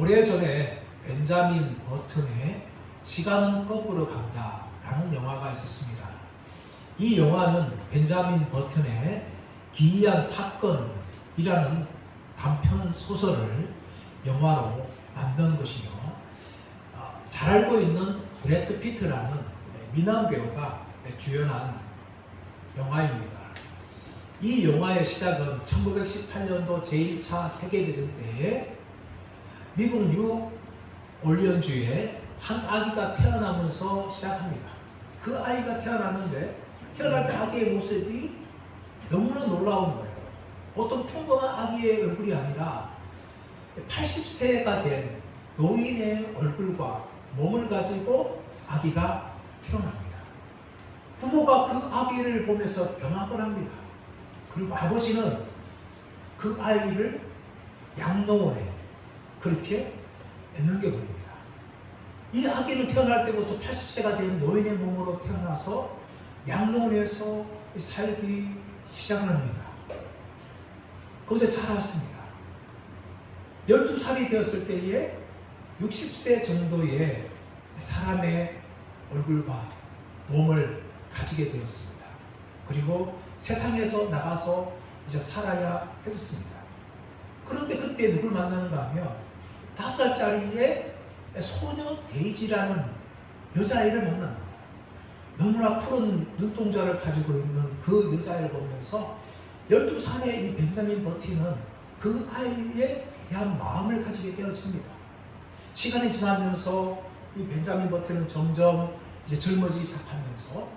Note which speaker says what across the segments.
Speaker 1: 오래전에 벤자민 버튼의 시간은 거꾸로 간다 라는 영화가 있었습니다. 이 영화는 벤자민 버튼의 기이한 사건이라는 단편 소설을 영화로 만든 것이며, 잘 알고 있는 브래드 피트라는 미남 배우가 주연한 영화입니다. 이 영화의 시작은 1918년도 제1차 세계대전 때에 미국 뉴올리언주에 한 아기가 태어나면서 시작합니다. 그 아이가 태어났는데 태어날 때 아기의 모습이 너무나 놀라운 거예요. 보통 평범한 아기의 얼굴이 아니라 80세가 된 노인의 얼굴과 몸을 가지고 아기가 태어납니다. 부모가 그 아기를 보면서 경악을 합니다. 그리고 아버지는 그 아이를 양로원에 그렇게 넘겨버립니다. 이 아기는 태어날 때부터 80세가 된 노인의 몸으로 태어나서 양로원에서 살기 시작을 합니다. 거기서 자랐습니다. 12살이 되었을 때에 60세 정도의 사람의 얼굴과 몸을 가지게 되었습니다. 그리고 세상에서 나가서 이제 살아야 했었습니다. 그런데 그때 누굴 만나는가 하면 5살짜리의 소녀 데이지라는 여자아이를 만납니다. 너무나 푸른 눈동자를 가지고 있는 그 여자아이를 보면서 12살의 이 벤자민 버튼은 그 아이에 대한 마음을 가지게 되어집니다. 시간이 지나면서 이 벤자민 버튼은 점점 이제 젊어지기 시작하면서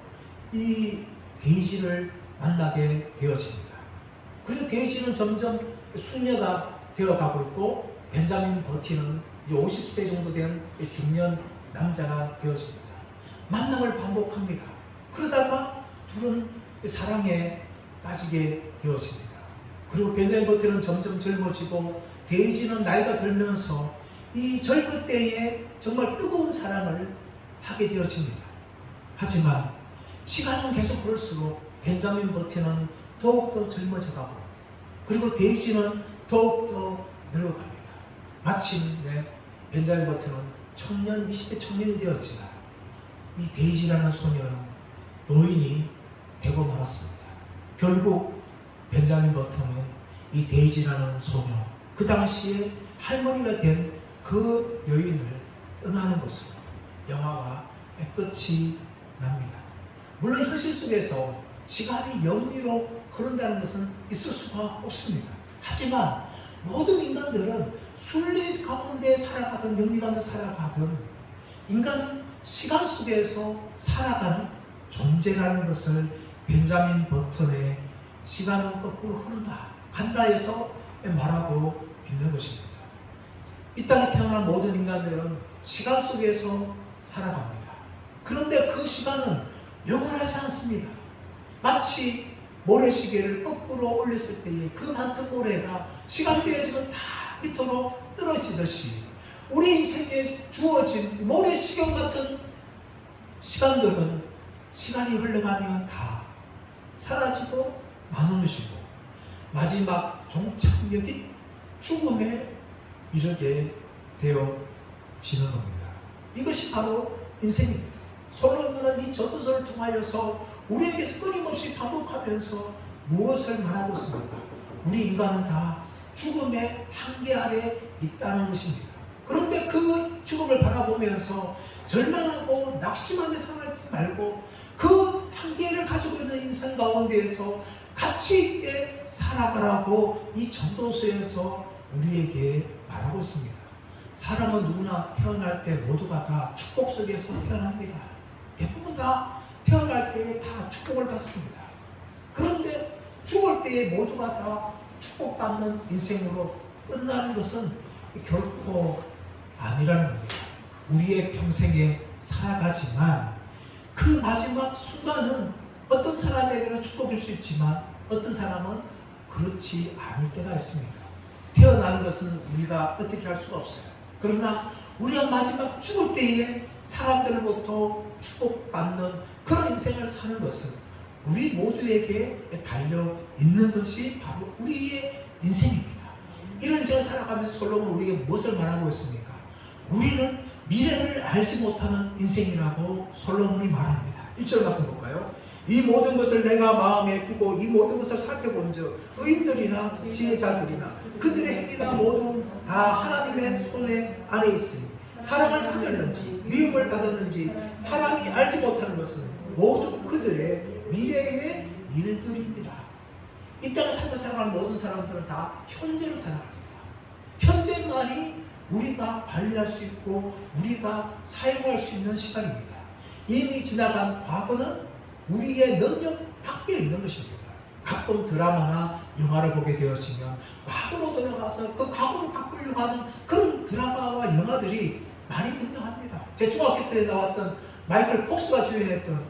Speaker 1: 이 데이지를 만나게 되어집니다. 그리고 데이지는 점점 숙녀가 되어가고 있고, 벤자민 버튼은 이제 50세 정도 된 중년 남자가 되어집니다. 만남을 반복합니다. 그러다가 둘은 사랑에 빠지게 되어집니다. 그리고 벤자민 버튼은 점점 젊어지고, 데이지는 나이가 들면서 이 젊을 때에 정말 뜨거운 사랑을 하게 되어집니다. 하지만 시간은 계속 흐를수록 벤자민 버튼은 더욱더 젊어져가고, 그리고 데이지는 더욱더 늙어갑니다. 마침내 벤자민 버튼은 20대 청년이 되었지만 이 데이지라는 소녀는 노인이 되고 말았습니다. 결국 벤자민 버튼은 이 데이지라는 소녀, 그 당시에 할머니가 된 그 여인을 떠나는 것으로 영화가 끝이 납니다. 물론 현실 속에서 시간이 영리로 흐른다는 것은 있을 수가 없습니다. 하지만 모든 인간들은 순리 가운데 살아가든 영리 가운데 살아가든 인간은 시간 속에서 살아가는 존재라는 것을 벤자민 버튼의 시간은 거꾸로 흐른다, 간다에서 말하고 있는 것입니다. 이 땅에 태어난 모든 인간들은 시간 속에서 살아갑니다. 그런데 그 시간은 영원하지 않습니다. 마치 모래시계를 거꾸로 올렸을 때에 그 많던 모래가 시간 되어지면 다 밑으로 떨어지듯이 우리 인생에 주어진 모래시경 같은 시간들은 시간이 흘러가면 다 사라지고 마는 것이고, 마지막 종착역인 죽음에 이르게 되어지는 겁니다. 이것이 바로 인생입니다. 솔로몬은 이 저도서를 통하여서 우리에게서 끊임없이 반복하면서 무엇을 말하고 있습니까? 우리 인간은 다 죽음의 한계 아래 있다는 것입니다. 그런데 그 죽음을 바라보면서 절망하고 낙심하며 살아가지 말고 그 한계를 가지고 있는 인생 가운데에서 가치 있게 살아가라고 이 전도서에서 우리에게 말하고 있습니다. 사람은 누구나 태어날 때 모두가 다 축복 속에서 태어납니다. 대부분 다 태어날 때 다 축복을 받습니다. 그런데 죽을 때에 모두가 다 축복받는 인생으로 끝나는 것은 결코 아니라는 겁니다. 우리의 평생에 살아가지만 그 마지막 순간은 어떤 사람에게는 축복일 수 있지만 어떤 사람은 그렇지 않을 때가 있습니다. 태어나는 것은 우리가 어떻게 할 수가 없어요. 그러나 우리가 마지막 죽을 때에 사람들로부터 축복받는 그런 인생을 사는 것은 우리 모두에게 달려 있는 것이 바로 우리의 인생입니다. 이런 인생을 살아가면서 솔로몬은 우리에게 무엇을 말하고 있습니까? 우리는 미래를 알지 못하는 인생이라고 솔로몬이 말합니다. 1절 말씀 볼까요? 이 모든 것을 내가 마음에 두고 이 모든 것을 살펴본즉 의인들이나 지혜자들이나 그들의 행위가 모두 다 하나님의 손에 안에 있으니 사랑을 받았는지 미움을 받았는지 사람이 알지 못하는 것은 모두 그들의 미래의 일들입니다. 이 땅을 살며 살아가는 모든 사람들은 다 현재를 살아갑니다. 현재만이 우리가 관리할 수 있고 우리가 사용할 수 있는 시간입니다. 이미 지나간 과거는 우리의 능력 밖에 있는 것입니다. 가끔 드라마나 영화를 보게 되어지면 과거로 돌아가서 그 과거를 바꾸려고 하는 그런 드라마와 영화들이 많이 등장합니다. 제 중학교 때 나왔던 마이클 폭스가 주연했던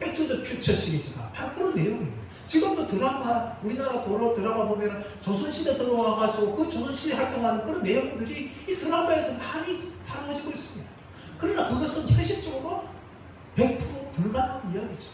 Speaker 1: 백투더 퓨처 시리즈가 바로 그런 내용입니다. 지금도 드라마, 우리나라 도로 드라마 보면 조선시대 들어와가지고 그 조선시대 활동하는 그런 내용들이 이 드라마에서 많이 다뤄지고 있습니다. 그러나 그것은 현실적으로 100% 불가능한 이야기죠.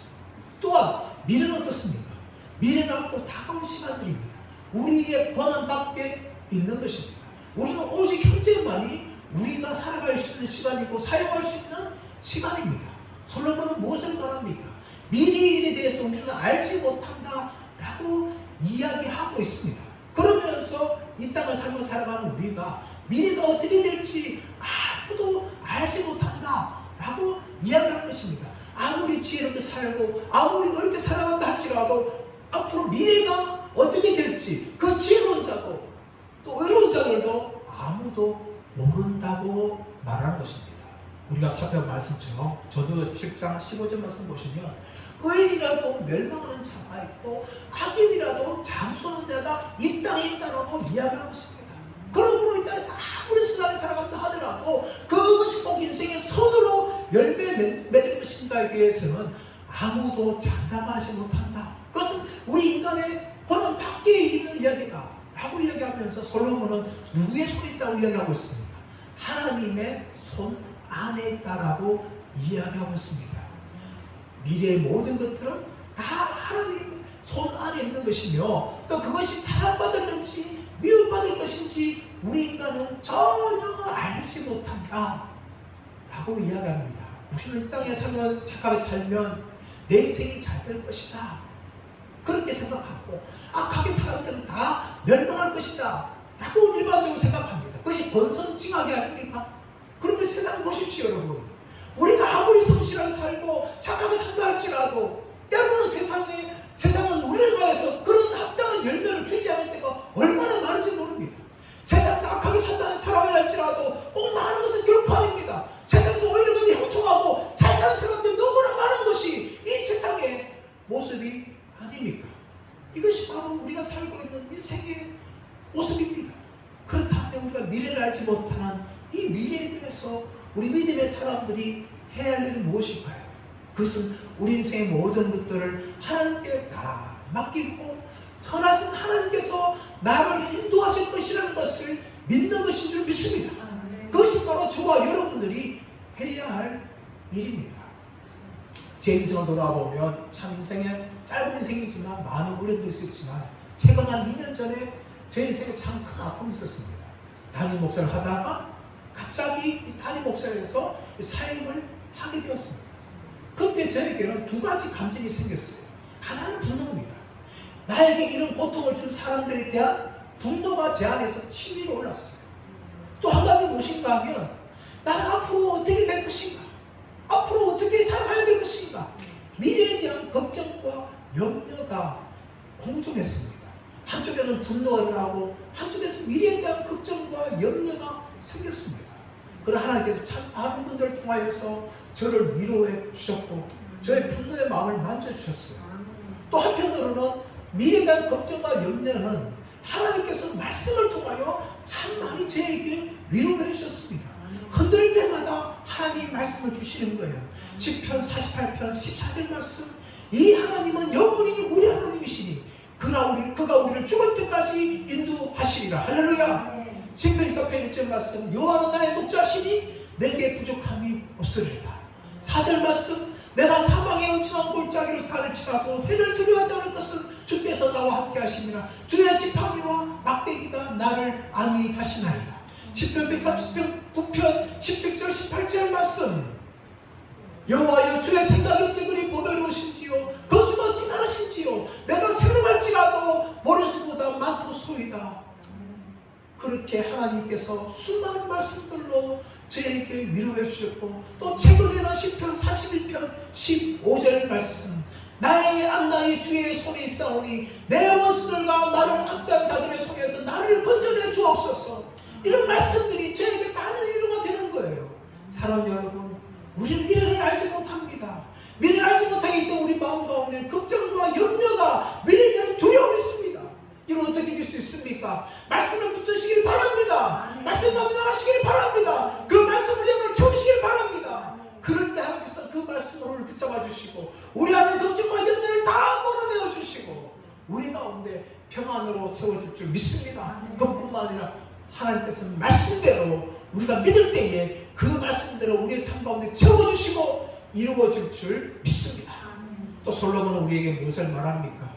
Speaker 1: 또한 미래는 어떻습니까? 미래는 앞으로 다가올 시간들입니다. 우리의 권한 밖에 있는 것입니다. 우리는 오직 현재만이 우리가 살아갈 수 있는 시간이고 사용할 수 있는 시간입니다. 솔로몬은 무엇을 말합니까? 미래에 대해서 우리는 알지 못한다라고 이야기하고 있습니다. 그러면서 이 땅을 살고 살아가는 우리가 미래가 어떻게 될지 아무도 알지 못한다라고 이야기하는 것입니다. 아무리 지혜롭게 살고 아무리 어렵게 살아간다 할지라도 앞으로 미래가 어떻게 될지 그 지혜로운 자도 또 의로운 자들도 아무도 모른다고 말하는 것입니다. 우리가 살펴본 말씀처럼 저도 7장 15절 말씀 보시면 의인이라도 멸망하는 자가 있고 악인이라도 장수하는 자가 이 땅에 있다고 이야기하고 있습니다. 그러므로 이 땅에서 아무리 순하게 살아간다 하더라도 그것이 꼭 인생의 선으로 열매 맺을 것인가에 대해서는 아무도 장담하지 못한다. 그것은 우리 인간의 권한 밖에 있는 이야기다 라고 이야기하면서 솔로몬은 누구의 손에 있다고 이야기하고 있습니까? 하나님의 손 안에 있다라고 이야기하고 있습니다. 미래의 모든 것들은 다 하나님 손 안에 있는 것이며 또 그것이 사랑받을는지 미움받을 것인지 우리 인간은 전혀 알지 못한다 라고 이야기합니다. 우리는 이 땅에 살면 착하게 살면 내 인생이 잘 될 것이다 그렇게 생각하고 악하게 살았던 다 멸망할 것이다 라고 일반적으로 생각합니다. 그것이 권선징악이 아닙니까? 그런데 세상 보십시오 여러분. 우리가 아무리 성실하게 살고 착하게 산다 할지라도 때로는 세상은 우리를 위해서 그런 합당한 열매를 주지 않을 때가 얼마나 많은지 모릅니다. 세상에서 악하게 산다는 사람이 할지라도 꼭 많은 것은 결코 아닙니다. 세상에서 오히려 그들이 형통하고 잘 사는 사람들 너무나 많은 것이 이 세상의 모습이 아닙니까? 이것이 바로 우리가 살고 있는 인생의 모습입니다. 그렇다면 우리가 미래를 알지 못하는 이 미래에 대해서 우리 믿음의 사람들이 해야 할 일은 무엇일까요? 그것은 우리 인생의 모든 것들을 하나님께 다 맡기고 선하신 하나님께서 나를 인도하실 것이라는 것을 믿는 것인 줄 믿습니다. 그것이 바로 저와 여러분들이 해야 할 일입니다. 제 인생을 돌아보면 참 인생에 짧은 인생이지만 많은 어려움도 있었지만 최근 한 2년 전에 제 인생에 참 큰 아픔이 있었습니다. 담임 목사를 하다가 갑자기 이 담임 목사에서 사역을 하게 되었습니다. 그때 저에게는 두 가지 감정이 생겼어요. 하나는 분노입니다. 나에게 이런 고통을 준 사람들에 대한 분노가 제 안에서 치밀어 올랐어요. 또 한 가지 무엇인가 하면 나는 앞으로 어떻게 될 것인가? 앞으로 어떻게 살아가야 될 것인가? 미래에 대한 걱정과 염려가 공존했습니다. 한쪽에는 분노가 일어나고 한쪽에서 미래에 대한 걱정과 염려가 생겼습니다. 그러나 하나님께서 참 많은 분들을 통하여서 저를 위로해 주셨고 저의 분노의 마음을 만져주셨어요. 또 한편으로는 미래에 대한 걱정과 염려는 하나님께서 말씀을 통하여 참 많이 저에게 위로해 주셨습니다. 흔들 때마다 하나님이 말씀을 주시는 거예요. 시편 48편 14절 말씀, 이 하나님은 영원히 우리 하나님이시니 그가 우리를 죽을 때까지 인도하시리라. 할렐루야. 시편 24편 1절 말씀, 여호와는 나의 목자시니 내게 부족함이 없으리라. 4절 말씀, 내가 사망의 음침한 골짜기로 달을지라도 해를 두려워하지 않을 것은 주께서 나와 함께 하시니라. 주의 지팡이와 막대기가 소리가 나를 안위하시나이다. 시편 130편 9편 17절 18절 말씀, 여호와여 주의 생각이 찌그리 보배로우신지요 거수가 지나르신지요 내가 생각할지라도 머릿수보다 많도소이다. 그렇게 하나님께서 수많은 말씀들로 저에게 위로해 주셨고, 또 최근에는 시편 31편 15절 말씀, 나의 앞나의 주의 손에 있사오니 내 원수들과 나를 압제한 자들의 손에서 나를 건져내 주옵소서. 이런 말씀들이 저에게 많은 위로가 되는 거예요. 사람 여러분, 우리는 미래를 알지 못합니다. 미래를 알지 못하기 때문에 우리 마음 가운데 걱정과 염려가, 미래에 대한 두려움이 있습니다. 이걸 어떻게 이길 수 있습니까? 말씀을 붙드시길 바랍니다. 말씀 감당하시길 바랍니다. 그 말씀을 여러분 채우시길 바랍니다. 그럴 때 하나님께서 그 말씀을 붙잡아 주시고 우리 안에 걱정과 염려를 다 몰아내어 주시고 우리 가운데 평안으로 채워줄 줄 믿습니다. 그것뿐만 아니라 하나님께서 말씀대로 우리가 믿을 때에 그 말씀대로 우리의 삶 가운데 채워주시고 이루어질 줄 믿습니다. 또 솔로몬은 우리에게 무엇을 말합니까?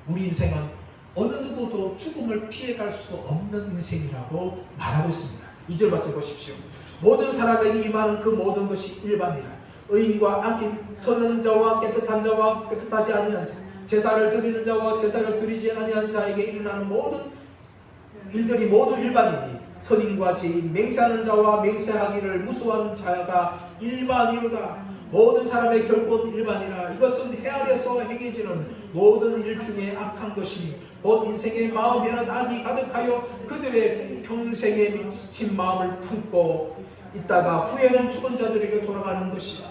Speaker 1: 우리 인생은 어느 누구도 죽음을 피해갈 수 없는 인생이라고 말하고 있습니다. 2절 말씀 보십시오. 모든 사람에게 임하는 그 모든 것이 일반이라. 의인과 악인, 선한 자와 깨끗한 자와 깨끗하지 아니한 자, 제사를 드리는 자와 제사를 드리지 아니한 자에게 일어나는 모든 일들이 모두 일반이니 선인과 죄인, 맹세하는 자와 맹세하기를 무수하는 자가 일반이로다. 모든 사람의 결국은 일반이라. 이것은 해 아래서 행해지는 모든 일 중에 악한 것이니 곧 인생의 마음에는 악이 가득하여 그들의 평생에 미친 마음을 품고 있다가 후에는 죽은 자들에게 돌아가는 것이다.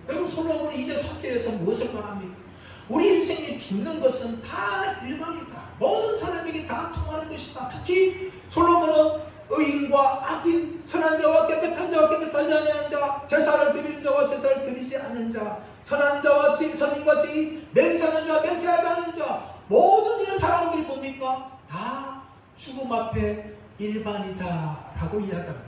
Speaker 1: 여러분, 솔로몬이 이제 3절에서 무엇을 말합니까? 우리 인생이 죽는 것은 다 일반이다. 모든 사람에게 다 통하는 것이다. 특히 솔로몬은 의인과 악인, 선한 자와 깨끗한 자와 깨끗하지 아니한 자, 제사를 드리는 자와 제사를 드리지 않는 자, 선한 자와 죄인, 선인과 죄인, 맹세하는 자와 맹세하지 않는 자, 모든 이런 사람들이 뭡니까? 다 죽음 앞에 일반이다 라고 이야기합니다.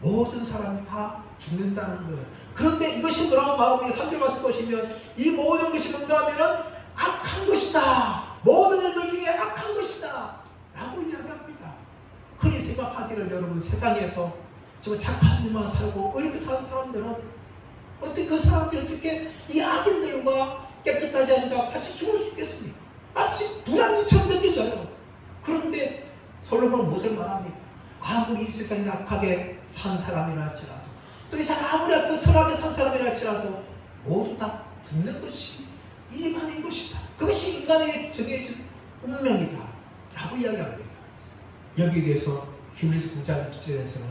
Speaker 1: 모든 사람이 다 죽는다는 거예요. 그런데 이것이 뭐라고 말합니까? 3절 말씀 보시면 이 모든 것이 뭔가 하면은 악한 것이다. 모든 일들 중에 악한 것이다 라고 이야기합니다. 흔히 생각하기를 여러분, 세상에서 정말 착한 일만 살고 어렵게 사는 사람들은 어떻게 그 사람들이 어떻게 이 악인들과 깨끗하지 않은 자와 같이 죽을 수 있겠습니까? 마치 불합리처럼 느껴져요. 그런데 솔로몬은 무엇을 말합니까? 아무리 이 세상에 악하게 산 사람이라 할지라도 또 이 사람 아무리 선하게 산 사람이라 할지라도 모두 다 죽는 것이 일반인 것이다. 그것이 인간에게 정해진 운명이다 라고 이야기합니다. 여기에 대해서 히브리서 9장 6절에서는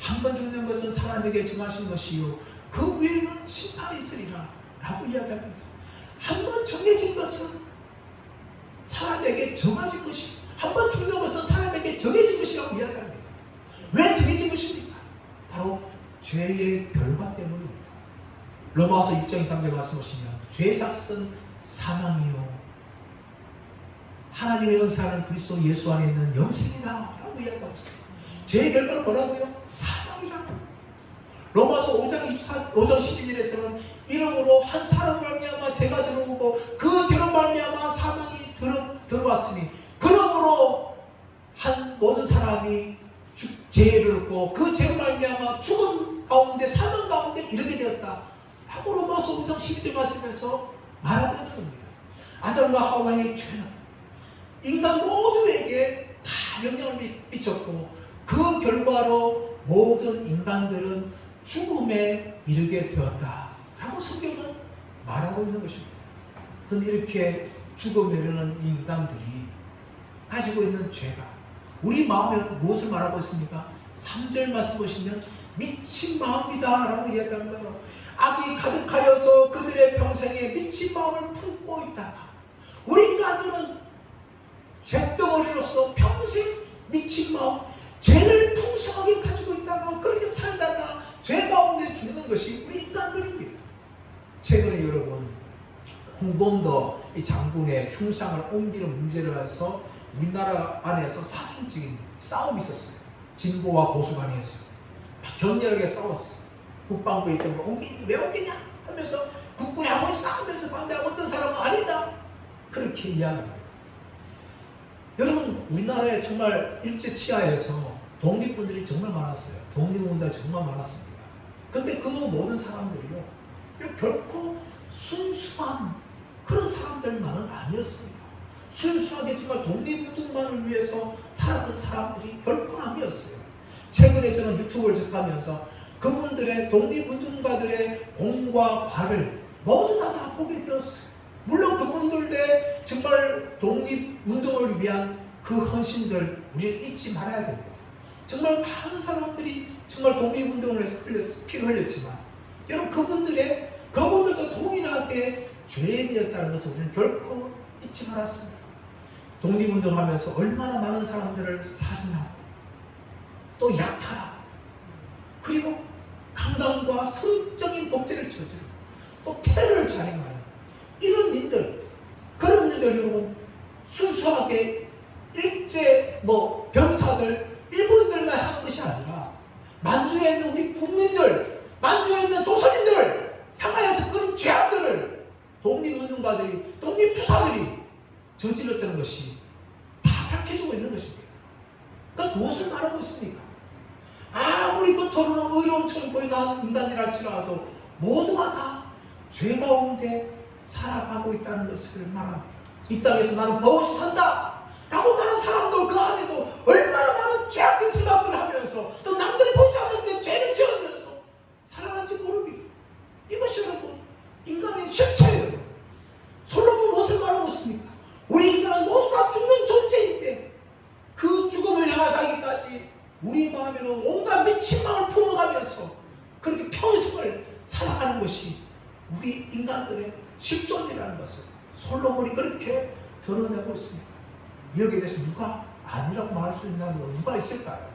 Speaker 1: 한 번 죽는 것은 사람에게 정하신 것이요 그 외에는 심판이 있으리라 라고 이야기합니다. 한 번 정해진 것은 사람에게 정해진 것이, 한 번 죽는 것은 사람에게 정해진 것이라고 이야기합니다. 왜 정해진 것입니까? 바로 죄의 결과 때문입니다. 로마서 6장 3절 말씀 보시면 죄의 삭은 사망이요 하나님의 은사는 그리스도 예수 안에 있는 영생이다 라고 이야기하고 있습니다. 죄의 결과는 뭐라고요? 사망이라는 거예요. 로마서 5장 12절에서는 이름으로 한 사람을 말미암아 죄가 들어오고 그 죄로 말미암아 사망이 들어왔으니 그러므로 한 모든 사람이 죄를 얻고 그 죄로 말미암아 죽음 가운데 사망 가운데 이르게 되었다 라고 로마서 5장 12절 말씀에서 말하고 있는 겁니다. 아담과 하와의 죄는 인간 모두에게 다 영향을 미쳤고 그 결과로 모든 인간들은 죽음에 이르게 되었다 라고 성경은 말하고 있는 것입니다. 그런데 이렇게 죽음에 이르는 인간들이 가지고 있는 죄가 우리 마음에 무엇을 말하고 있습니까? 3절 말씀 보시면 미친 마음이다 라고 이야기합니다. 악이 가득하여서 그들의 평생에 미친 마음을 품고 있다가 우리 인간들은 죄덩어리로서 평생 미친 마음, 죄를 풍성하게 가지고 있다가 그렇게 살다가 죄 가운데 죽는 것이 우리 인간들입니다. 최근에 여러분 홍범도 이 장군의 흉상을 옮기는 문제를 해서 우리나라 안에서 사상적인 싸움이 있었어요. 진보와 보수 간에서 막 격렬하게 싸웠어요. 국방부에 있던 거 왜 옮기냐 하면서 국군이 아무렇지도 하면서 반대하고 어떤 사람은 아니다 그렇게 이야기합니다. 여러분, 우리나라에 정말 일제치하에서 독립군들이 정말 많았어요. 독립운동이 정말 많았습니다. 그런데 그 모든 사람들이요, 결코 순수한 그런 사람들만은 아니었습니다. 순수하게 정말 독립운동만을 위해서 살았던 사람들이 결코 아니었어요. 최근에 저는 유튜브를 접하면서 그분들의 독립운동가들의 공과 과를 모두 다 보게 되었어요. 물론 그분들의 정말 독립운동을 위한 그 헌신들 우리는 잊지 말아야 됩니다. 정말 많은 사람들이 정말 독립운동을 해서 피를 흘렸지만 여러분, 그분들도 동일하게 죄인이었다는 것을 우리는 결코 잊지 말았습니다. 독립운동하면서 얼마나 많은 사람들을 살인하고 또 약탈하고 그리고 강간과 성적인 범죄를 저지르고 또 테러를 자행하는 이런 일들, 그런 일들 여러분, 순수하게 일제 병사들 일본인들만 하는 것이 아니라 만주에 있는 우리 국민들, 만주에 있는 조선인들 향하여서 그런 죄악들을 독립운동가들이, 독립투사들이 저질렀다는 것이 다 밝혀지고 있는 것입니다. 그러니까 무엇을 말하고 있습니까? 아무리 겉으로는 의로움처럼 보이는 인간이라 할지라도 모두가 다 죄 가운데 살아가고 있다는 것을 말합니다. 이 땅에서 나는 법 없이 산다 라고 말하는 사람도 그 안에도 얼마나 많은 죄악된 생각들을 하면서 또 남들이 보지 않을 때 죄를 지으면서 살아가는지 모릅니다. 이것이 여러분 인간의 실체예요. 솔로몬은 무엇을 말하고 있습니까? 우리 인간은 모두 다 죽는 존재인데 그 죽음을 향하기까지 우리 마음에는 온갖 미친 마음을 품어가면서 그렇게 평생을 살아가는 것이 우리 인간들의 실존이라는 것을 솔로몬이 그렇게 드러내고 있습니다. 여기에 대해서 누가 아니라고 말할 수 있는 건 누가 있을까요?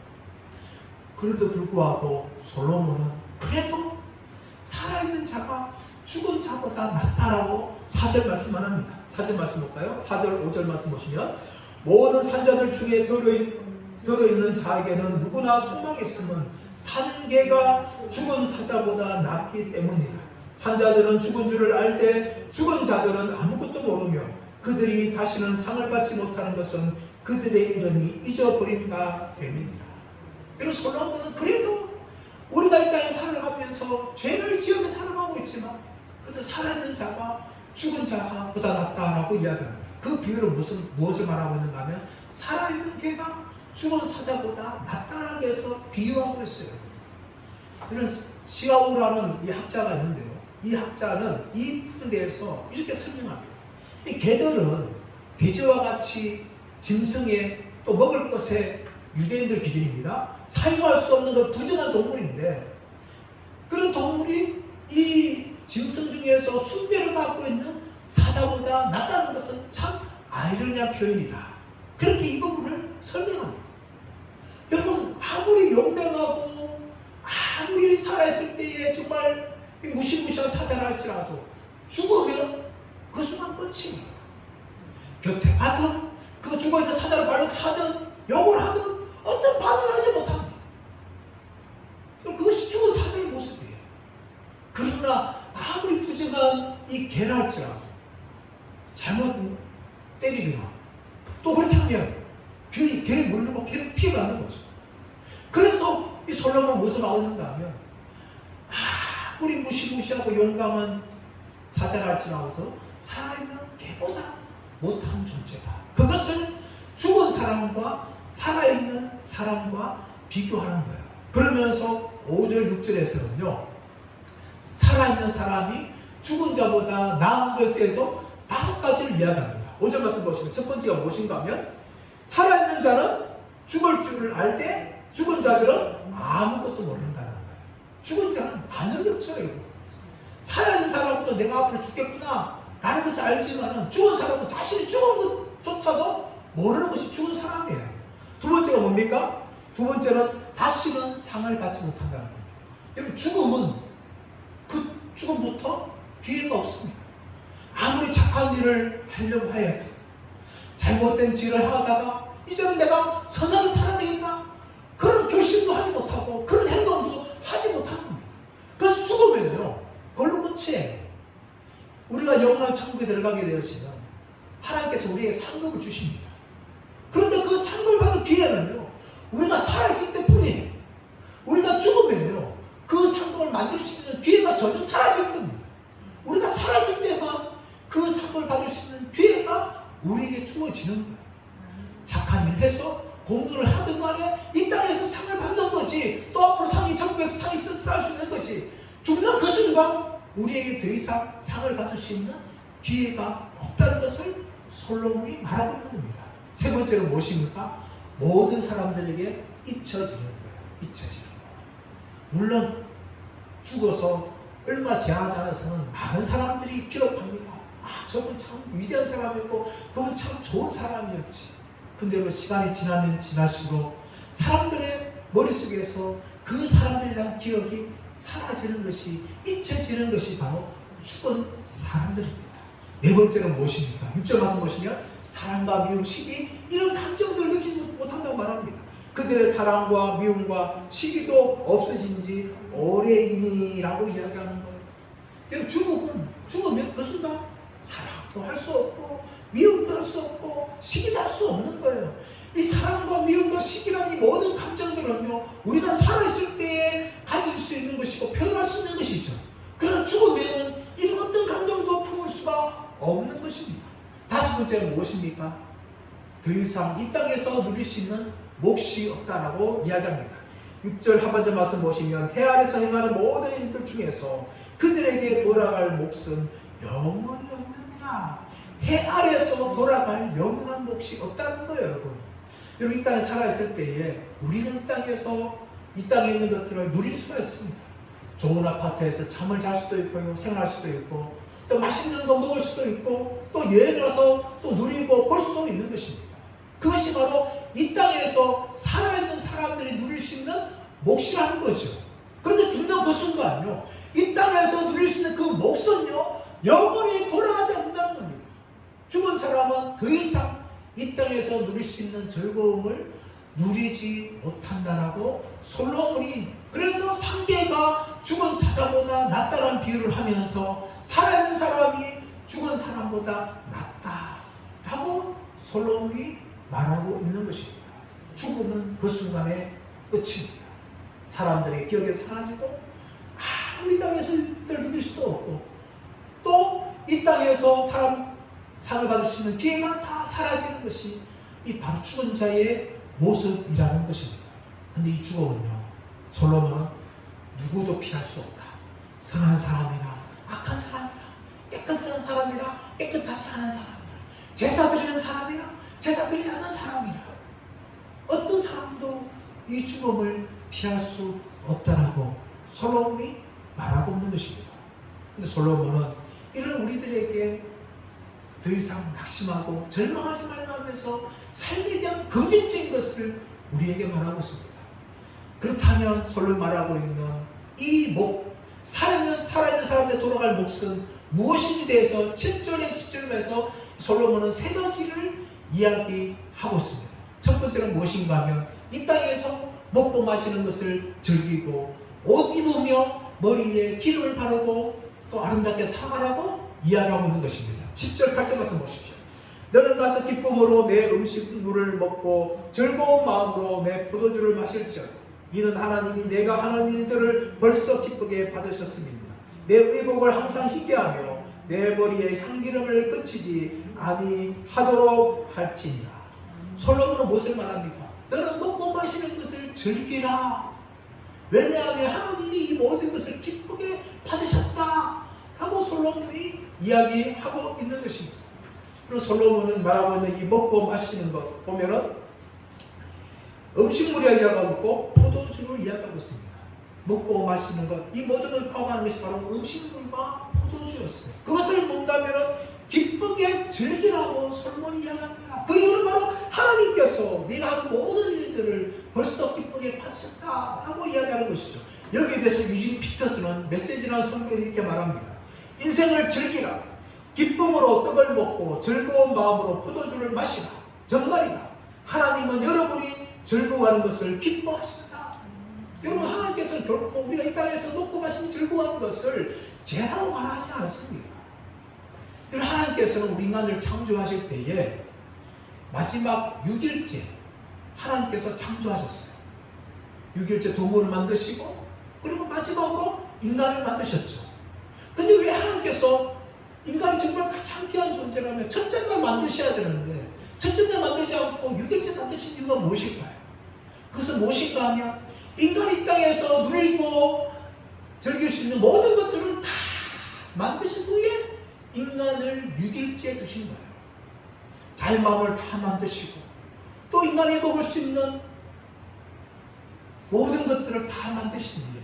Speaker 1: 그런데도 불구하고 솔로몬은 그래도 살아있는 자가 죽은 자보다 낫다라고 4절 말씀만 합니다. 4절 말씀 볼까요? 4절 5절 말씀 보시면 모든 산자들 중에 들어있는 자에게는 누구나 소망이 있음은 산개가 죽은 사자보다 낫기 때문이라. 산자들은 죽은 줄을 알 때 죽은 자들은 아무것도 모르며 그들이 다시는 상을 받지 못하는 것은 그들의 이름이 잊어버림바 됨이니라. 여러분, 솔로몬은 그래도 우리가 이 땅에 살아가면서 죄를 지으며 살아가고 있지만 그래도 살아있는 자가 죽은 자보다 낫다라고 이야기합니다. 그 비유를 무엇을 말하고 있는가 하면 살아있는 개가 죽은 사자보다 낫다라고 해서 비유하고 있어요. 이런 시아우라는 이 학자가 있는데요. 이 학자는 이 부분에 대해서 이렇게 설명합니다. 이 개들은 돼지와 같이 짐승에 또 먹을 것에 유대인들 기준입니다. 사용할 수 없는 그 부정한 동물인데 그런 동물이 이 짐승 중에서 숭배를 받고 있는 사자보다 낫다는 것은 참 아이러니한 표현이다. 그렇게 이 부분을 설명합니다. 여러분, 아무리 용맹하고 아무리 살아있을 때에 정말 무시무시한 사자라 할지라도 죽으면 그 순간 끝이에요. 곁에 가든 그 죽어있는 사자를 발로 차든 욕을 하든 어떤 반응을 하지 못합니다. 그것이 죽은 사자의 모습이에요. 그러나 아무리 부정한 이 개라 할지라도 잘못 때리거나 또 그렇게 하면 개에 물리고 계속 피해가는 거죠. 그래서 이 솔로몬은 무엇을 나오는가 하면 아무리 무시무시하고 용감한 사자라 할지라도 살아있는 개보다 못한 존재다. 그것을 죽은 사람과 살아있는 사람과 비교하는 거예요. 그러면서 5절 6절에서는요 살아있는 사람이 죽은 자보다 나은 것에서 5가지를 이야기합니다. 5절 말씀 보시면 첫 번째가 무엇인가 하면 살아있는 자는 죽을 줄을 알 때 죽은 자들은 아무것도 모른다는 거예요. 죽은 자는 반응이 없어요. 살아있는 사람도 내가 앞으로 죽겠구나 라는 것을 알지만 죽은 사람은 자신이 죽은 것조차도 모르는 것이 죽은 사람이에요. 두 번째가 뭡니까? 두 번째는 다시는 상을 받지 못한다는 겁니다. 여러분, 죽음은 그 죽음부터 기회가 없습니다. 아무리 착한 일을 하려고 해도 잘못된 짓을 하다가 이제는 내가 선하게 살아야 되겠다 그런 결심도 하지 못하고 그런 행동도 하지 못하는 겁니다. 그래서 죽으면요 그걸로 끝이에요. 우리가 영원한 천국에 들어가게 되어지면 하나님께서 우리에게 상급을 주십니다. 그런 기회는요, 우리가 살아있을 때뿐이에요. 우리가 죽으면요, 그 상품을 만들 수 있는 기회가 전혀 사라지는 겁니다. 우리가 살았을 때만 그 상품을 받을 수 있는 기회가 우리에게 주어지는 거예요. 착한 일 해서 공부를 하든 간에 이 땅에서 상을 받는 거지, 또 앞으로 상이 천국에서 상이 쌓을 수 있는 거지. 죽는 그 순간 우리에게 더 이상 상을 받을 수 있는 기회가 없다는 것을 솔로몬이 말하고 있는 겁니다. 세 번째로 무엇입니까? 모든 사람들에게 잊혀지는 거예요. 잊혀지는 거예요. 물론 죽어서 얼마 지나지 않아서는 많은 사람들이 기록합니다. 아, 저분 참 위대한 사람이었고 그분 참 좋은 사람이었지. 근데 그 시간이 지나면 지날수록 사람들의 머릿속에서 그 사람들에 대한 기억이 사라지는 것이, 잊혀지는 것이 바로 죽은 사람들입니다. 네 번째는 무엇입니까? 6절 말씀 보시면 사랑과 미움, 시기, 이런 감정들을 느끼지 못한다고 말합니다. 그들의 사랑과 미움과 시기도 없어진 지 오래이니라고 이야기하는 거예요. 그래서 죽으면 그 순간 사랑도 할 수 없고 미움도 할 수 없고 시기도 할 수 없는 거예요. 이 사랑과 미움과 시기라는 이 모든 감정들은요, 우리가 살아있을 때에 가질 수 있는 것이고 표현할 수 있는 것이죠. 그러나 죽으면 이런 어떤 감정도 품을 수가 없는 것입니다. 다섯 번째는 무엇입니까? 더 이상 이 땅에서 누릴 수 있는 몫이 없다라고 이야기합니다. 6절 하반절 말씀 보시면 해 아래서 행하는 모든 일들 중에서 그들에게 돌아갈 몫은 영원히 없느니라. 해 아래에서 돌아갈 영원한 몫이 없다는 거예요, 여러분. 여러분, 이 땅에 살아있을 때에 우리는 이 땅에서 이 땅에 있는 것들을 누릴 수가 있습니다. 좋은 아파트에서 잠을 잘 수도 있고요, 생활할 수도 있고, 또 맛있는 거 먹을 수도 있고, 또 여행 가서 또 누리고 볼 수도 있는 것입니다. 그것이 바로 이 땅에서 살아있는 사람들이 누릴 수 있는 몫이라는 거죠. 그런데 죽는 그 순간요, 이 땅에서 누릴 수 있는 그 몫은요, 영원히 돌아가지 않는다는 겁니다. 죽은 사람은 더 이상 이 땅에서 누릴 수 있는 즐거움을 누리지 못한다라고 솔로몬이, 그래서 상계가 죽은 사자보다 낫다라는 비유를 하면서 살아있는 사람이 죽은 사람보다 낫다라고 솔로몬이 말하고 있는 것입니다. 죽음은 그 순간의 끝입니다. 사람들의 기억에 사라지고 아무 이 땅에서 이들을 누릴 수도 없고 또 이 땅에서 상을 받을 수 있는 기회가 다 사라지는 것이 이 바로 죽은 자의 모습이라는 것입니다. 그런데 이 죽음은요, 솔로몬은 누구도 피할 수 없다. 선한 사람이나 악한 사람이나 깨끗한 사람이나 깨끗하지 않은 사람이나 제사 드리는 사람이나 제사 드리지 않는 사람이나 어떤 사람도 이 죽음을 피할 수 없다라고 솔로몬이 말하고 있는 것입니다. 그런데 솔로몬은 이런 우리들에게 더 이상 낙심하고 절망하지 말라 하면서 삶에 대한 긍정적인 것을 우리에게 말하고 있습니다. 그렇다면 솔로몬이 말하고 있는 이 살아있는 사람들에 돌아갈 몫은 무엇인지 대해서 7절에 10절에서 솔로몬은 세 가지를 이야기하고 있습니다. 첫 번째는 무엇인가 하면 이 땅에서 먹고 마시는 것을 즐기고 옷 입으며 머리에 기름을 바르고 또 아름답게 살아가라고 이야기하고 있는 것입니다. 10절 8절 말씀 보십시오. 너는 가서 기쁨으로 내 음식물을 먹고 즐거운 마음으로 내 포도주를 마실지어다. 이는 하나님이 내가 하는 일들을 벌써 기쁘게 받으셨음이니라. 내 의복을 항상 희귀하며 내 머리에 향기름을 끝이지 아니하도록 할지니라. 솔로몬은 무엇을 말합니까? 너는 먹고 마시는 것을 즐기라. 왜냐하면 하나님이 이 모든 것을 기쁘게 받으셨다 하고 솔로몬이 이야기하고 있는 것입니다. 그리고 솔로몬은 말하고 있는 이 먹고 마시는 것 보면은 음식물을 이야기하고 있고 포도주를 이야기하고 있습니다. 먹고 마시는 것, 이 모든 걸 포함하는 것이 바로 음식물과 포도주였어요. 그것을 먹다면은 기쁘게 즐기라고 솔로몬이 이야기합니다. 그 이유는 바로 하나님께서 네가 하는 모든 일들을 벌써 기쁘게 받으셨다라고 이야기하는 것이죠. 여기에 대해서 유진 피터스는 메시지라는 성경에서 이렇게 말합니다. 인생을 즐기라. 기쁨으로 떡을 먹고 즐거운 마음으로 포도주를 마시라. 정말이다. 하나님은 여러분이 즐거워하는 것을 기뻐하신다. 여러분, 하나님께서는 결코 우리가 이 땅에서 먹고 마시는 즐거워하는 것을 죄라고 말하지 않습니다. 하나님께서는 우리 인간을 창조하실 때에 마지막 6일째 하나님께서 창조하셨어요. 6일째 동물을 만드시고 그리고 마지막으로 인간을 만드셨죠. 근데 왜 하나님께서 인간이 정말 가장 귀한 존재라면 첫째 날 만드셔야 되는데 첫째 날 만들지 않고 6일째 만드신 이유가 무엇일까요? 그것은 무엇인가 하면 인간이 이 땅에서 누리고 즐길 수 있는 모든 것들을 다 만드신 후에 인간을 6일째에 두신 거예요. 자연마음을 다 만드시고 또 인간이 먹을 수 있는 모든 것들을 다 만드신 후에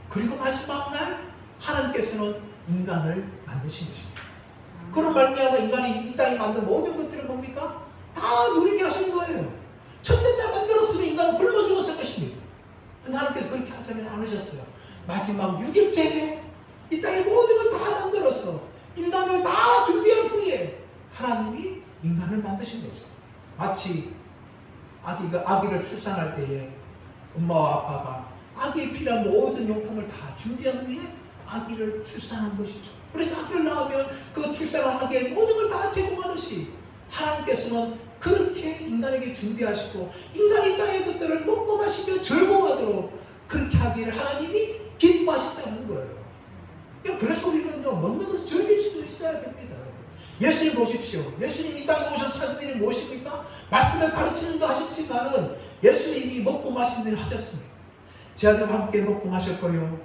Speaker 1: 그리고 마지막 날 하나님께서는 인간을 만드신 것입니다. 그런 말미암아 인간이 이 땅에 만든 모든 것들을 뭡니까? 다 누리게 하신 거예요. 첫째 날 만들었으면 인간은 굶어 죽었을 것입니다. 근데 하나님께서 그렇게 하자면 안 하셨어요. 마지막 6일째에 이 땅의 모든 걸 다 만들어서 인간을 다 준비한 후에 하나님이 인간을 만드신 거죠. 마치 아기를 출산할 때에 엄마와 아빠가 아기에 필요한 모든 용품을 다 준비한 후에 아기를 출산한 것이죠. 그래서 아기를 낳으면 그 출산한 아기의 모든 걸 다 제공하듯이 하나님께서는 그렇게 인간에게 준비하시고 인간이 땅의 것들을 먹고 마시며 즐거워하도록 그렇게 하기를 하나님이 기뻐하신다는 거예요. 그래서 우리는요, 먹는 것을 즐길 수도 있어야 됩니다. 예수님 보십시오. 예수님 이 땅에 오셔서 하신 일이 무엇입니까? 말씀을 가르치는 도 하셨지만은 예수님이 먹고 마시는 일을 하셨습니다. 제 아들과 함께 먹고 마셨고요.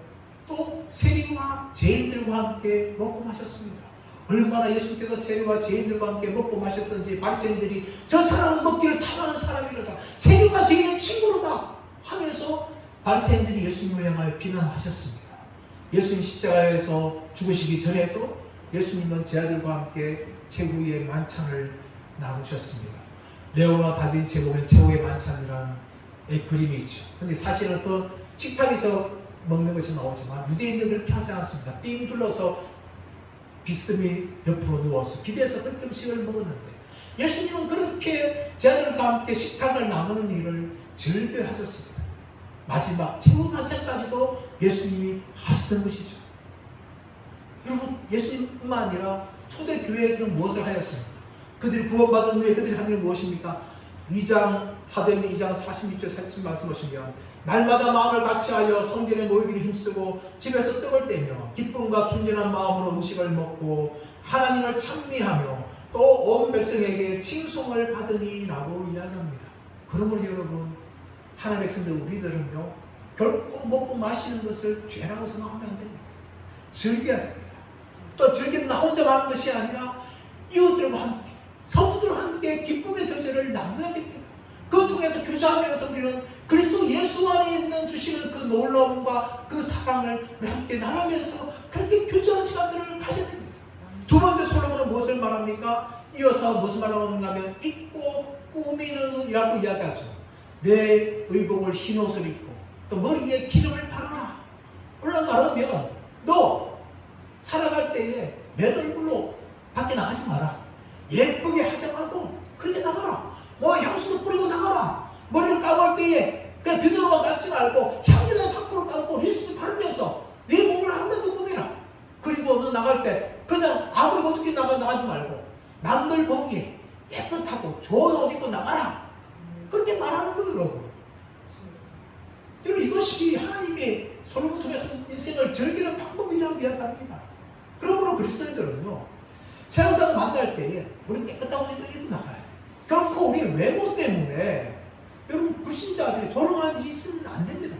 Speaker 1: 또 세리와 죄인들과 함께 먹고 마셨습니다. 얼마나 예수님께서 세리와 죄인들과 함께 먹고 마셨던지 바리새인들이 저 사람은 먹기를 탐하는 사람이로다. 세리와 죄인은 친구로다 하면서 바리새인들이 예수님을 향하여 비난하셨습니다. 예수님 십자가에서 죽으시기 전에도 예수님은 제 아들과 함께 최후의 만찬을 나누셨습니다. 레오나 다빈치에 보면 최후의 만찬이라는 그림이 있죠. 근데 사실은 그 식탁에서 먹는 것이 나오지만 유대인들은 그렇게 하지 않습니다. 삥 둘러서 비스듬히 옆으로 누워서 기대서 그렇게 음식을 먹었는데 예수님은 그렇게 제 아들과 함께 식탁을 나누는 일을 즐겨 하셨습니다. 마지막 최후 만찬까지도 예수님이 하시던 것이죠. 여러분, 예수님뿐만 아니라 초대 교회들은 무엇을 하였습니까? 그들이 구원받은 후에 그들이 한 일은 무엇입니까? 사도행전 2장 46절 47절 말씀 보시면 날마다 마음을 같이하여 성전에 모이기를 힘쓰고 집에서 떡을 떼며 기쁨과 순전한 마음으로 음식을 먹고 하나님을 찬미하며 또 온 백성에게 칭송을 받으니라고 이야기합니다. 그러므로 여러분, 하나님의 백성들 우리들은요 결코 먹고 마시는 것을 죄라고 생각하면 안 됩니다. 즐겨야 됩니다. 또 즐기는 나 혼자 하는 것이 아니라 이웃들과 함께 성도들과 함께 기쁨의 교제를 나눠야 됩니다. 그 통해서 교제하면서 우리는 그리스도 예수 안에 있는 주시는 그 놀라움과 그 사랑을 우리 함께 나누면서 그렇게 교제하는 시간들을 가져야 됩니다. 두 번째 솔로몬은 무엇을 말합니까? 이어서 무슨 말을 하는가 하면 입고 꾸미는 이라고 이야기하죠. 내 의복을 흰 옷을 입고 또 머리에 기름을 바르라. 올라가려면 너 살아갈 때에 내 얼굴로 밖에 나가지 마라. 예쁘게 화장하고 그렇게 나가라. 뭐 향수도 뿌리고 나가라. 머리를 감을 때에 그냥 비누로만 감지 말고 향기나는 샴푸로 감고 리스트 바르면서 네 몸을 한번더 꾸미라. 그리고 너 나갈 때 그냥 아무리 어떻게 나가지 말고 남들 보기에 깨끗하고 좋은 옷 입고 나가라. 그렇게 말하는 거예요, 여러분. 여러분, 이것이 하나님의 솔로몬 통해서 인생을 즐기는 방법이라고 이야기합니다. 그러므로 그리스도인들은요, 세상사람 만날 때에 우리 깨끗한 옷 입고 나가야 돼. 결코 우리 외모 때문에 여러분 불신자들이 조롱할 일이 있으면 안 됩니다.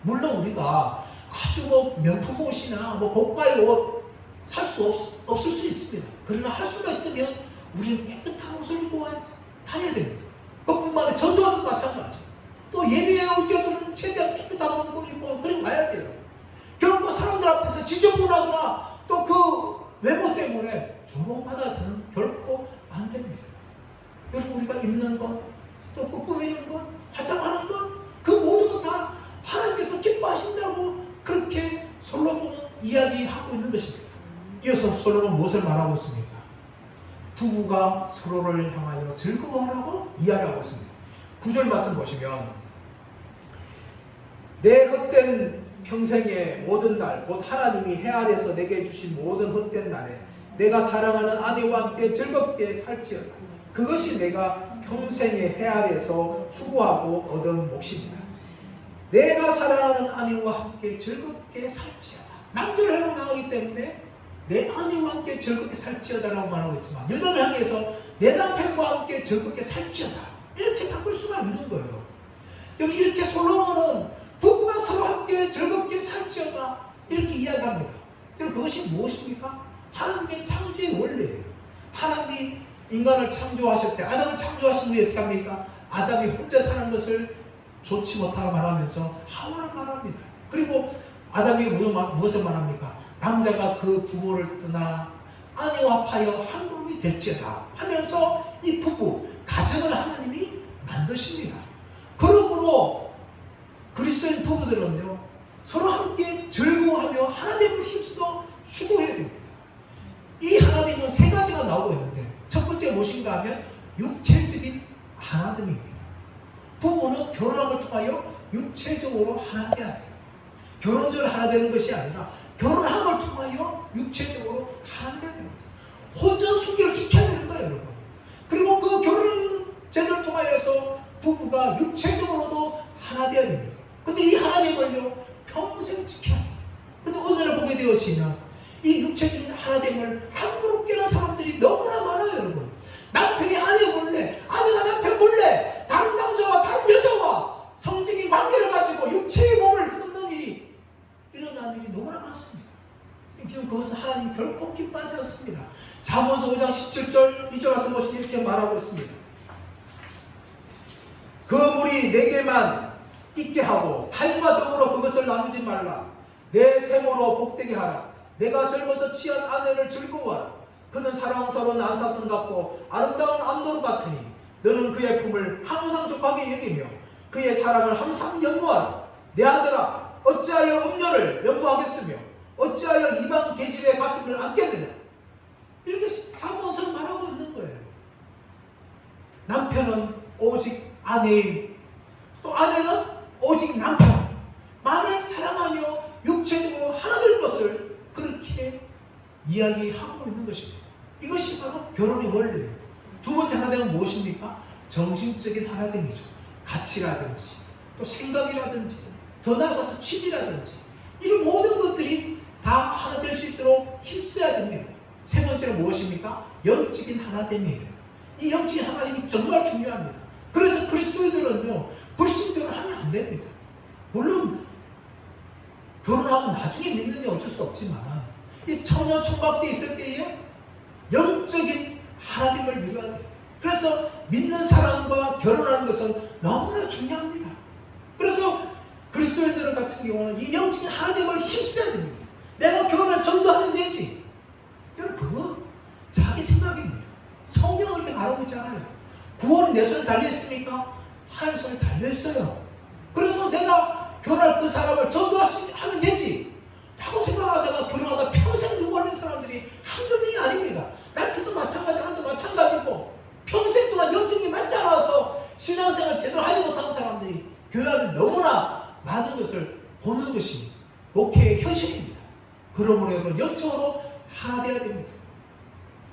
Speaker 1: 물론 우리가 아주 명품 옷이나 고가의 옷 살 수 없을 수 있습니다. 그러나 할 수가 있으면 우리는 깨끗한 옷을 입고 다녀야 됩니다. 그뿐만 아니라 전도하는 마찬가지. 또 예배에 올 때도 최대한 깨끗한 옷을 입고 그리고 가야 돼요. 결코 사람들 앞에서 지저분하거나 또 그 외모 때문에 조롱받아서는 결코 안 됩니다. 여러분, 우리가 입는 것, 또 꾸미는 것, 화장하는 것, 그 모든 것 다 하나님께서 기뻐하신다고 그렇게 솔로몬은 이야기하고 있는 것입니다. 이어서 솔로몬은 무엇을 말하고 있습니까? 부부가 서로를 향하여 즐거워하라고 이야기하고 있습니다. 9절 말씀 보시면 내 헛된 평생의 모든 날 곧 하나님이 해 아래서 내게 주신 모든 헛된 날에 내가 사랑하는 아내와 함께 즐겁게 살지어다. 그것이 내가 평생에 헤아려서 수고하고 얻은 몫입니다. 내가 사랑하는 아내와 함께 즐겁게 살지어다. 남자를 나오기 때문에 내 아내와 함께 즐겁게 살지어다라고 말하고 있지만, 여자를 향해서 내 남편과 함께 즐겁게 살지어다, 이렇게 바꿀 수가 있는 거예요. 여러분, 이렇게 솔로몬은 부부가 서로 함께 즐겁게 살지어다 이렇게 이야기합니다. 그럼 그것이 무엇입니까? 하나님의 창조의 원리예요. 하나님이 인간을 창조하실 때, 아담을 창조하신 후에 어떻게 합니까? 아담이 혼자 사는 것을 좋지 못하고 말하면서 하와를 말합니다. 그리고 아담이 무엇을 말합니까? 남자가 그 부모를 떠나 아내와 합하여 한 몸이 될지어다 하면서 이 부부, 가정을 하나님이 만드십니다. 그러므로 그리스도인 부부들은요, 서로 함께 즐거워하며 하나됨을 힘써 수고해야 됩니다. 이 하나됨은 세 가지가 나오고 있는데, 첫 번째 무엇인가 하면 육체적인 하나됨입니다. 부부는 결혼을 통하여 육체적으로 하나 되어야 돼요. 결혼적으로 하나 되는 것이 아니라 결혼함을 통하여 육체적으로 하나 되어야 됩니다. 혼전 순결을 지켜야 되는 거예요, 여러분. 그리고 그 결혼 제도를 통하여서 부부가 육체적으로도 하나 되어야 됩니다. 근데 이 하나됨을요, 평생 지켜야 돼요. 근데 오늘을 보게 되어지면 이 육체적인 하나됨을 함부로 깨는 사람들이 너무나 많아요, 여러분. 남편이 아내 몰래, 아내가 남편 몰래 다른 남자와 다른 여자와 성적인 관계를 가지고 육체의 몸을 쏟는 일이 일어나는 일이 너무나 많습니다. 지금 그것은 하나님 결코 기뻐하지 않습니다. 잠언서 5장 17절 2절 말씀 보시면 이렇게 말하고 있습니다. 그 물이 내게만 있게 하고 타인과 더불어 그것을 나누지 말라. 내 생으로 복되게 하라. 내가 젊어서 취한 아내를 즐거워하라. 그는 사랑스러운 남사선 같고 아름다운 암노루 같으니 너는 그의 품을 항상 족하게 여기며 그의 사랑을 항상 연모하라. 내 아들아, 어찌하여 음녀를 연모하겠으며 어찌하여 이방 계집의 가슴을 안겠느냐. 이렇게 잠언서는 말하고 있는 거예요. 남편은 오직 아내인, 또 아내는 오직 남편만을 사랑하며 육체적으로 하나 될 것을 그렇게 이야기하고 있는 것입니다. 이것이 바로 결혼의 원리예요. 두 번째 하나됨은 무엇입니까? 정신적인 하나됨이죠. 가치라든지 또 생각이라든지 더 나아가서 취미라든지 이런 모든 것들이 다 하나 될 수 있도록 힘써야 됩니다. 세 번째는 무엇입니까? 영적인 하나됨이에요. 이 영적인 하나됨이 정말 중요합니다. 그래서 그리스도인들은요, 불신교를 하면 안 됩니다. 물론 결혼하고 나중에 믿는 게 어쩔 수 없지만 이 청년 총각 때 있을 때에 영적인 하나됨을 이루어야 돼요. 그래서 믿는 사람과 결혼하는 것은 너무나 중요합니다. 그래서 그리스도인들 같은 경우는 이 영적인 하나됨을 힘써야 됩니다. 내가 결혼해서 전도하면 되지. 여러분, 그거 자기 생각입니다. 성경은 이렇게 말하고 있잖아요. 구원이 내 손에 달려있습니까? 하나님 손에 달려있어요. 그래서 내가 결혼할 그 사람을 전도할 수 하면 되지 라고 생각하다가 결혼하다 평생 누구 하는 사람들이 한두 명이 아닙니다. 남편도 마찬가지, 아내도 마찬가지고 평생 동안 영적이 맞지 않아서 신앙생활 제대로 하지 못하는 사람들이 교회 안에 너무나 많은 것을 보는 것이 목회의 현실입니다. 그러므로 여러분, 영적으로 하나 되어야 됩니다.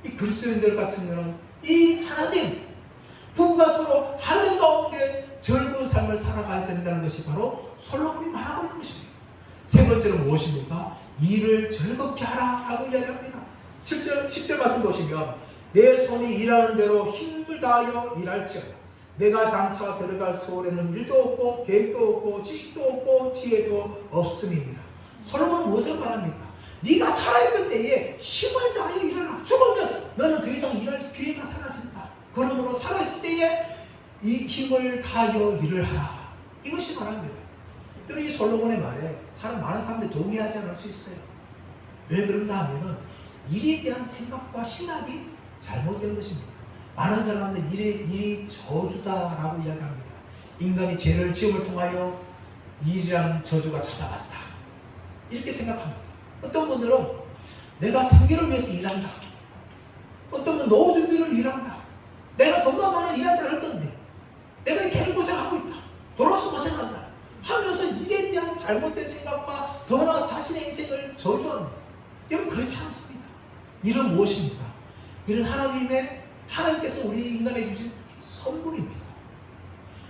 Speaker 1: 이 그리스도인들 같은 경우는 이 하나됨, 부부가 서로 하나됨 가운데 즐거운 삶을 살아가야 된다는 것이 바로 솔로몬이 말하고 있는 것입니다. 세 번째는 무엇입니까? 일을 즐겁게 하라 라고 이야기합니다. 10절 말씀 보시면 내 손이 일하는 대로 힘을 다하여 일할지어다. 내가 장차 들어갈 서울에는 일도 없고 계획도 없고 지식도 없고 지혜도 없음입니다. 솔로몬은 무엇을 말합니까? 네가 살아있을 때에 힘을 다하여 일하라. 죽으면 너는 더 이상 일할 기회가 사라진다. 그러므로 살아있을 때에 이 힘을 다하여 일을 하라. 이것이 말합니다. 이 솔로몬의 말에 많은 사람들이 동의하지 않을 수 있어요. 왜 그런가 하면은 일에 대한 생각과 신학이 잘못된 것입니다. 많은 사람들은 일이 저주다라고 이야기합니다. 인간이 죄를 지음을 통하여 일이라는 저주가 찾아왔다, 이렇게 생각합니다. 어떤 분들은 내가 생계를 위해서 일한다, 어떤 분은 노후 준비를 일한다, 내가 돈만 많으면 일하지 않을 건데 내가 이렇게 고생하고 있다, 돌아서 고생한다 하면서 일에 대한 잘못된 생각과 더 나아가 자신의 인생을 저주합니다. 여러분, 그렇지 않습니다. 일은 무엇입니까? 일은 하나님의 하나님께서 우리 인간에게 주신 선물입니다.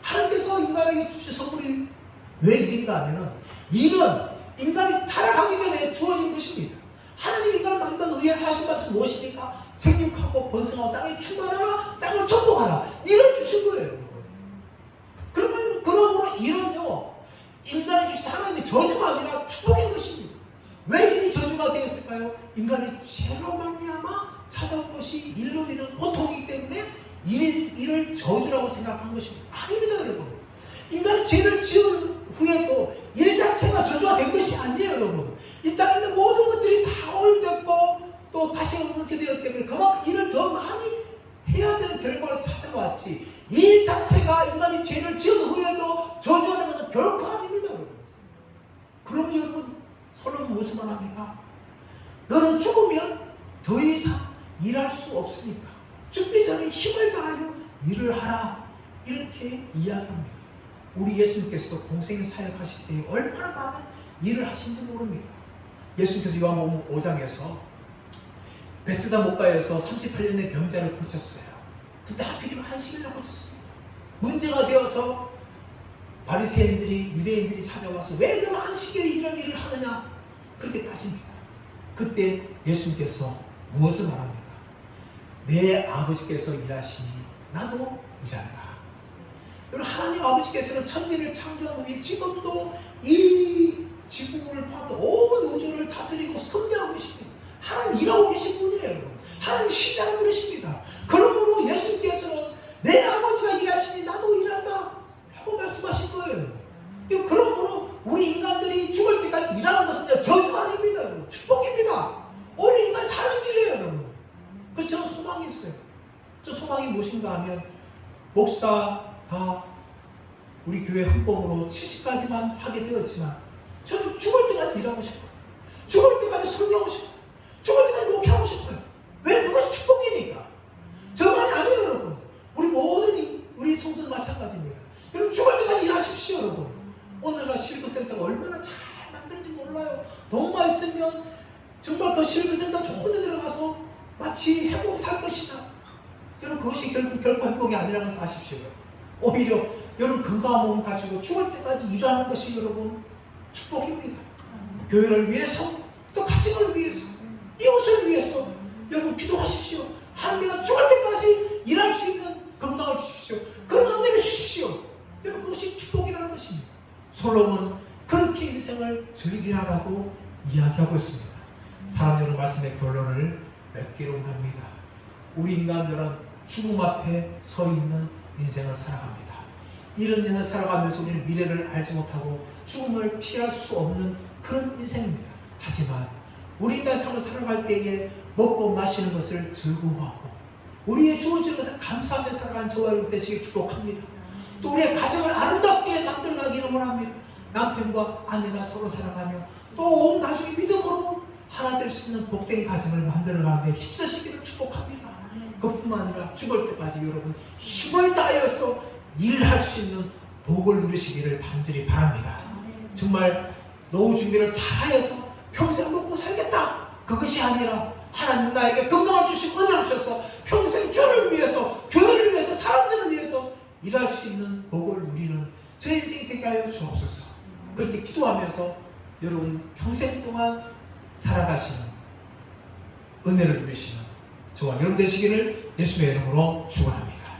Speaker 1: 하나님께서 인간에게 주신 선물이 왜 일인가 하면은 일은 인간이 타락하기 전에 주어진 것입니다. 하나님 인간을 만든 후에 하신 말씀 무엇입니까? 생육하고 번성하고 땅에 충만하라, 땅을 정복하라. 이런 주신 거예요. 그러므로 이는요, 인간이 주신 하나님의 저주가 아니라 축복인 것입니다. 왜 일이 저주가 되었을까요? 인간이 죄로 말미암아 찾아온 것이 일로 인한 고통이기 때문에 이를 저주라고 생각한 것입니다. 아닙니다, 여러분. 인간이 죄를 지은 후에도 일 자체가 저주가 된 것이 아니에요, 여러분. 이 땅에 있는 모든 것들이 다 오염됐고 또 다시 그렇게 되었기 때문에 그만큼 일을 더 많이 해야 되는 결과를 찾아왔지, 일 자체가 인간이 죄를 지은 후에도 저주가 된 것은 결코 아닙니다, 여러분. 그러면 여러분, 솔로몬은 무슨 말 합니까? 너는 죽으면 더 이상 일할 수 없으니까 죽기 전에 힘을 다하여 일을 하라, 이렇게 이야기합니다. 우리 예수님께서도 공생 사역하실 때 얼마나 많은 일을 하신지 모릅니다. 예수님께서 요한복음 5장에서 베스다 목가에서 38년의 병자를 고쳤어요. 근데 하필이면 안식일날 고쳤습니다. 문제가 되어서 바리새인들이, 유대인들이 찾아와서 왜 너는 안식일에 이런 일을 하느냐, 그렇게 따집니다. 그때 예수님께서 무엇을 말합니까? 내 아버지께서 일하시니 나도 일한다. 여러분, 하나님 아버지께서는 천지를 창조한 후에 지금도 이 지구를 포함한 온 우주를 다스리고 섭리하고 계십니다. 하나님 일하고 계신 분이에요, 여러분. 하나님 쉬지 않는 분이십니다. 그러므로 예수님께서는 내 아버지가 일하시니 나도 일한다 하고 말씀하신 거예요. 그러므로 우리 인간들이 죽을 때까지 일하는 것은 저주가 아닙니다, 여러분. 축복입니다. 오히려 인간 사는 길이에요, 여러분. 그래서 저는 소망이 있어요. 저 소망이 무엇인가 하면, 목사가 우리 교회 헌법으로 70까지만 하게 되었지만 저는 죽을 때까지 일하고 싶어요. 죽을 때까지 설교하고 싶어요. 죽을 때까지 목회하고 싶어요. 왜? 그것이 축복이니까. 저만이 아니에요, 여러분. 우리 모든 우리 성도도 마찬가지입니다. 여러분, 죽을 때까지 일하십시오, 여러분. 오늘날 실버센터가 얼마나 잘 만드는지 몰라요. 돈만 있으면 정말 그 실버센터 좋은 데 들어가서 마치 행복히 살 것이다. 여러분, 그것이 결코 행복이 아니라는 것을 아십시오. 오히려 여러분 건강한 몸을 가지고 죽을 때까지 일하는 것이 여러분 축복입니다. 교회를 위해서, 또 가정을 위해서, 이웃을 위해서 여러분 기도하십시오. 하나님께서 죽을 때까지 일할 수 있는 건강을 주십시오. 그런 은혜를 주십시오. 여러분, 그것이 축복이라는 것입니다. 솔로몬은 그렇게 인생을 즐기라고 이야기하고 있습니다. 사람들은 말씀의 결론을 맺기로 합니다. 우리 인간들은 죽음 앞에 서 있는 인생을 살아갑니다. 이런 인생을 살아가면서 우리는 미래를 알지 못하고 죽음을 피할 수 없는 그런 인생입니다. 하지만 우리 인간 삶을 살아갈 때에 먹고 마시는 것을 즐거워하고 우리의 주어지는 것을 감사하며 살아가는 저와 여러분 되시길 축복합니다. 또 우리의 가정을 아름답게 만들어가기를 원합니다. 남편과 아내가 서로 사랑하며 또 온 가족이 믿음으로 하나 될 수 있는 복된 가정을 만들어가는데 힘쓰시기를 축복합니다. 그뿐만 아니라 죽을 때까지 여러분 힘을 다하여서 일할 수 있는 복을 누리시기를 간절히 바랍니다. 정말 노후 준비를 잘하여서 평생 먹고 살겠다, 그것이 아니라 하나님 나에게 건강을 주시고 은혜를 주셔서 평생 주를 위해서, 교회를 위해서, 사람들을 위해서 일할 수 있는 복을 누리는 저 인생이 되게 하여 주옵소서. 그렇게 기도하면서 여러분 평생 동안 살아가시는 은혜를 누리시는 저와 여러분 되시기를 예수의 이름으로 축원합니다.